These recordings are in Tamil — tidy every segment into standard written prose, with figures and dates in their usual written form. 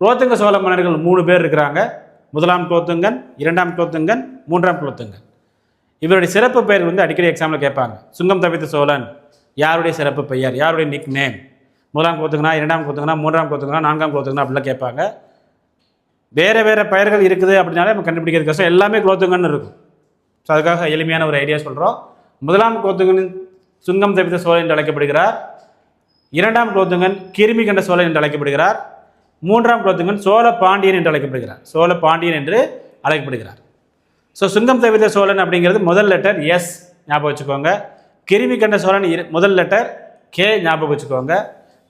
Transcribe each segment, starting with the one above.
குலோத்துங்க சோழ மன்னர்கள் 3 பேர் இருக்கிறாங்க. முதலாம் குலோத்துங்கன், இரண்டாம் குலோத்துங்கன், மூன்றாம் குலோத்துங்கன். இவருடைய சிறப்பு பெயர் வந்து அடிக்கடி எக்ஸாமில் கேட்பாங்க. சுங்கம் தவித்த சோழன் யாருடைய சிறப்பு பெயர், யாருடைய நிக் நேம்? முதலாம் குலோத்துங்கனா, இரண்டாம் குலோத்துங்கனா, மூன்றாம் குலோத்துங்கனா, நான்காம் குலோத்துங்கனா அப்படிலாம் கேட்பாங்க. வேறு வேறு பெயர்கள் இருக்குது அப்படின்னாலே நம்ம கண்டுபிடிக்கிறது கஷ்டம். எல்லாமே குலோத்துங்கன்னு இருக்கும். ஸோ அதுக்காக எளிமையான ஒரு ஐடியா சொல்கிறோம். முதலாம் குலோத்துங்கன் சுங்கம் தவித்த சோழன் என்று அழைக்கப்படுகிறார். இரண்டாம் குலோத்துங்கன் கிருமி கண்ட சோழன் என்று அழைக்கப்படுகிறார். மூன்றாம் குலோத்துங்கன் சோழ பாண்டியன் என்று அழைக்கப்படுகிறார். சோழ பாண்டியன் என்று அழைக்கப்படுகிறார். ஸோ சுங்கம் தவித்த சோழன் அப்படிங்கிறது முதல் லெட்டர் எஸ் ஞாபகம் வச்சுக்கோங்க. கிருமி கண்ட சோழன் முதல் லெட்டர் கே ஞாபகம் வச்சுக்கோங்க.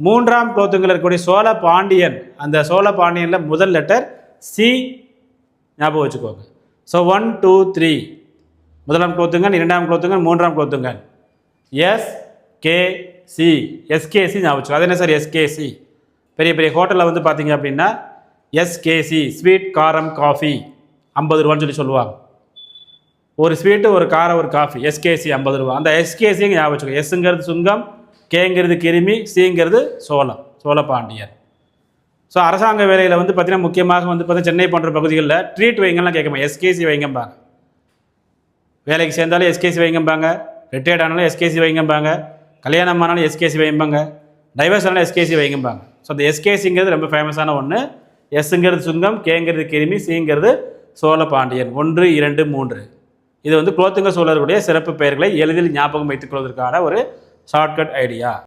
மூன்றாம் குலோத்துங்கன் இருக்கக்கூடிய சோழ பாண்டியன், அந்த சோழ பாண்டியனில் முதல் லெட்டர் சி ஞாபகம் வச்சுக்கோங்க. ஸோ 1 2 3 முதலாம் குலோத்துங்கன், இரண்டாம் குலோத்துங்கன், மூன்றாம் Kulothungan S K C, SKC ஞாபகம் வச்சுக்கோங்க. அது என்ன சார் எஸ்கேசி? பெரிய பெரிய ஹோட்டலில் வந்து பார்த்தீங்க அப்படின்னா எஸ்கேசி ஸ்வீட் காரம் காஃபி 50 ரூபான்னு சொல்லுவாங்க. ஒரு ஸ்வீட்டு, ஒரு காரம், ஒரு காஃபி, எஸ்கேசி 50 ரூபா. அந்த எஸ்கேசி ஞாபகம் வச்சுக்கோங்க. எஸ்ங்கிறது சுங்கம், கேங்கிறது கிருமி, சிங்கிறது சோழம், சோழ பாண்டியர். ஸோ அரசாங்க வேலையில் வந்து பார்த்தீங்கன்னா முக்கியமாக வந்து பார்த்தீங்கன்னா சென்னை போன்ற பகுதிகளில் ட்ரீட் வைங்கலாம் கேட்கமா, எஸ்கேசி வைங்கம்பாங்க. வேலைக்கு சேர்ந்தாலும் எஸ்கேசி வைங்கம்பாங்க, ரிட்டையர்ட் ஆனாலும் எஸ்கேசி வைங்கம்பாங்க, கல்யாணம் ஆனாலும் எஸ்கேசி வைங்கம்பாங்க, டைவர்ஸ் ஆனாலும் எஸ்கேசி வைங்கம்பாங்க. ஸோ அந்த எஸ்கேசிங்கிறது ரொம்ப ஃபேமஸான ஒன்று. எஸ்ங்கிறது சுங்கம், கேங்கிறது கிருமி, சிங்கிறது சோழ பாண்டியன். 1 2 3 இது வந்து குலோத்துங்க சோழருடைய சிறப்பு பெயர்களை எளிதில் ஞாபகம் வைத்துக் கொள்வதற்கான ஒரு ஷார்ட்கட் ஐடியா.